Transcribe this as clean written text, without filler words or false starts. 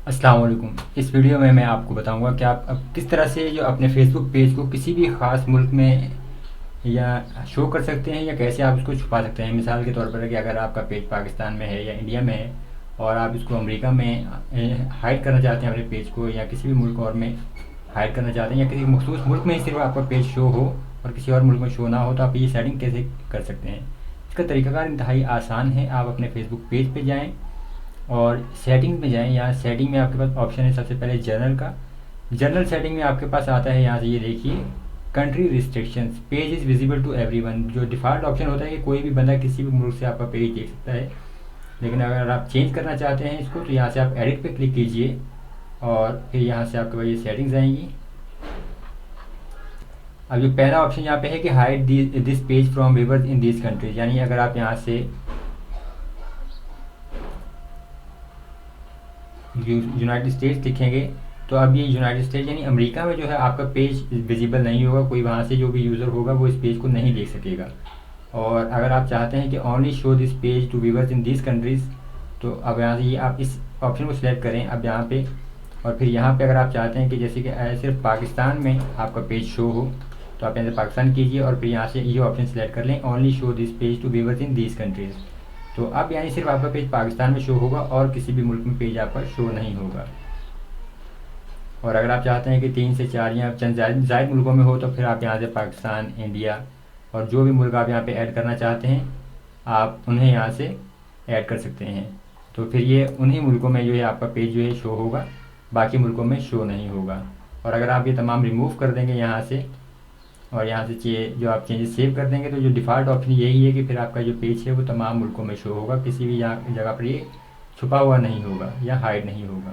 अस्सलाम वालेकुम। इस वीडियो में मैं आपको बताऊंगा कि आप अब किस तरह से जो अपने फेसबुक पेज को किसी भी ख़ास मुल्क में या शो कर सकते हैं या कैसे आप उसको छुपा सकते हैं। मिसाल के तौर पर कि अगर आपका पेज पाकिस्तान में है या इंडिया में है और आप इसको अमेरिका में हाइड करना चाहते हैं अपने पेज को, या किसी भी मुल्क और में हाइड करना चाहते हैं, या किसी मखसूस मुल्क में ही सिर्फ आपका पेज शो हो और किसी और मुल्क में शो ना हो, तो आप ये सेटिंग कैसे कर सकते हैं। इसका तरीकाकार इंतहाई आसान है। आप अपने फेसबुक पेज पे जाएँ और सेटिंग में जाएँ। यहाँ सेटिंग में आपके पास ऑप्शन है सबसे पहले जनरल का। जनरल सेटिंग में आपके पास आता है, यहाँ से ये देखिए, country restrictions, page is visible to everyone. जो डिफ़ॉल्ट ऑप्शन होता है कि कोई भी बंदा किसी भी मुल्क से आपका पेज देख सकता है, लेकिन अगर आप चेंज करना चाहते हैं इसको तो यहाँ से आप एडिट पे क्लिक कीजिए और फिर यहाँ से आपके पास ये सेटिंग्स आएंगी। अब जो पहला ऑप्शन यहाँ पे है कि hide this page from viewers in this countries, यानी अगर आप यहाँ से यूनाइटेड स्टेट्स लिखेंगे तो अब ये यूनाइटेड स्टेट्स यानी अमेरिका में जो है आपका पेज विजिबल नहीं होगा। कोई वहाँ से जो भी यूज़र होगा वो इस पेज को नहीं देख सकेगा। और अगर आप चाहते हैं कि only show this page to viewers in this countries, तो अब यहाँ से ये आप इस ऑप्शन को सिलेक्ट करें अब यहाँ पे। और फिर यहाँ पे अगर आप चाहते हैं कि जैसे कि सिर्फ पाकिस्तान में आपका पेज शो हो, तो आप यहाँ से पाकिस्तान कीजिए और फिर यहाँ से ये ऑप्शन सेलेक्ट कर लें, only show this page to viewers in this countries. तो अब यानी सिर्फ आपका पेज पाकिस्तान में शो होगा और किसी भी मुल्क में पेज आपका शो नहीं होगा। और अगर आप चाहते हैं कि 3 से 4 या चंद ज़ायद मुल्कों में हो, तो फिर आप यहाँ से पाकिस्तान, इंडिया और जो भी मुल्क आप यहाँ पे ऐड करना चाहते हैं आप उन्हें यहाँ से ऐड कर सकते हैं। तो फिर ये उन्हीं मुल्कों में जो है आपका पेज जो है शो होगा, बाकी मुल्कों में शो नहीं होगा। और अगर आप ये तमाम रिमूव कर देंगे यहाँ से और यहाँ से जो आप चेंजेस सेव कर देंगे, तो जो डिफ़ॉल्ट ऑप्शन यही है कि फिर आपका जो पेज है वो तमाम मुल्कों में शो होगा, किसी भी जगह पर ये छुपा हुआ नहीं होगा या हाइड नहीं होगा।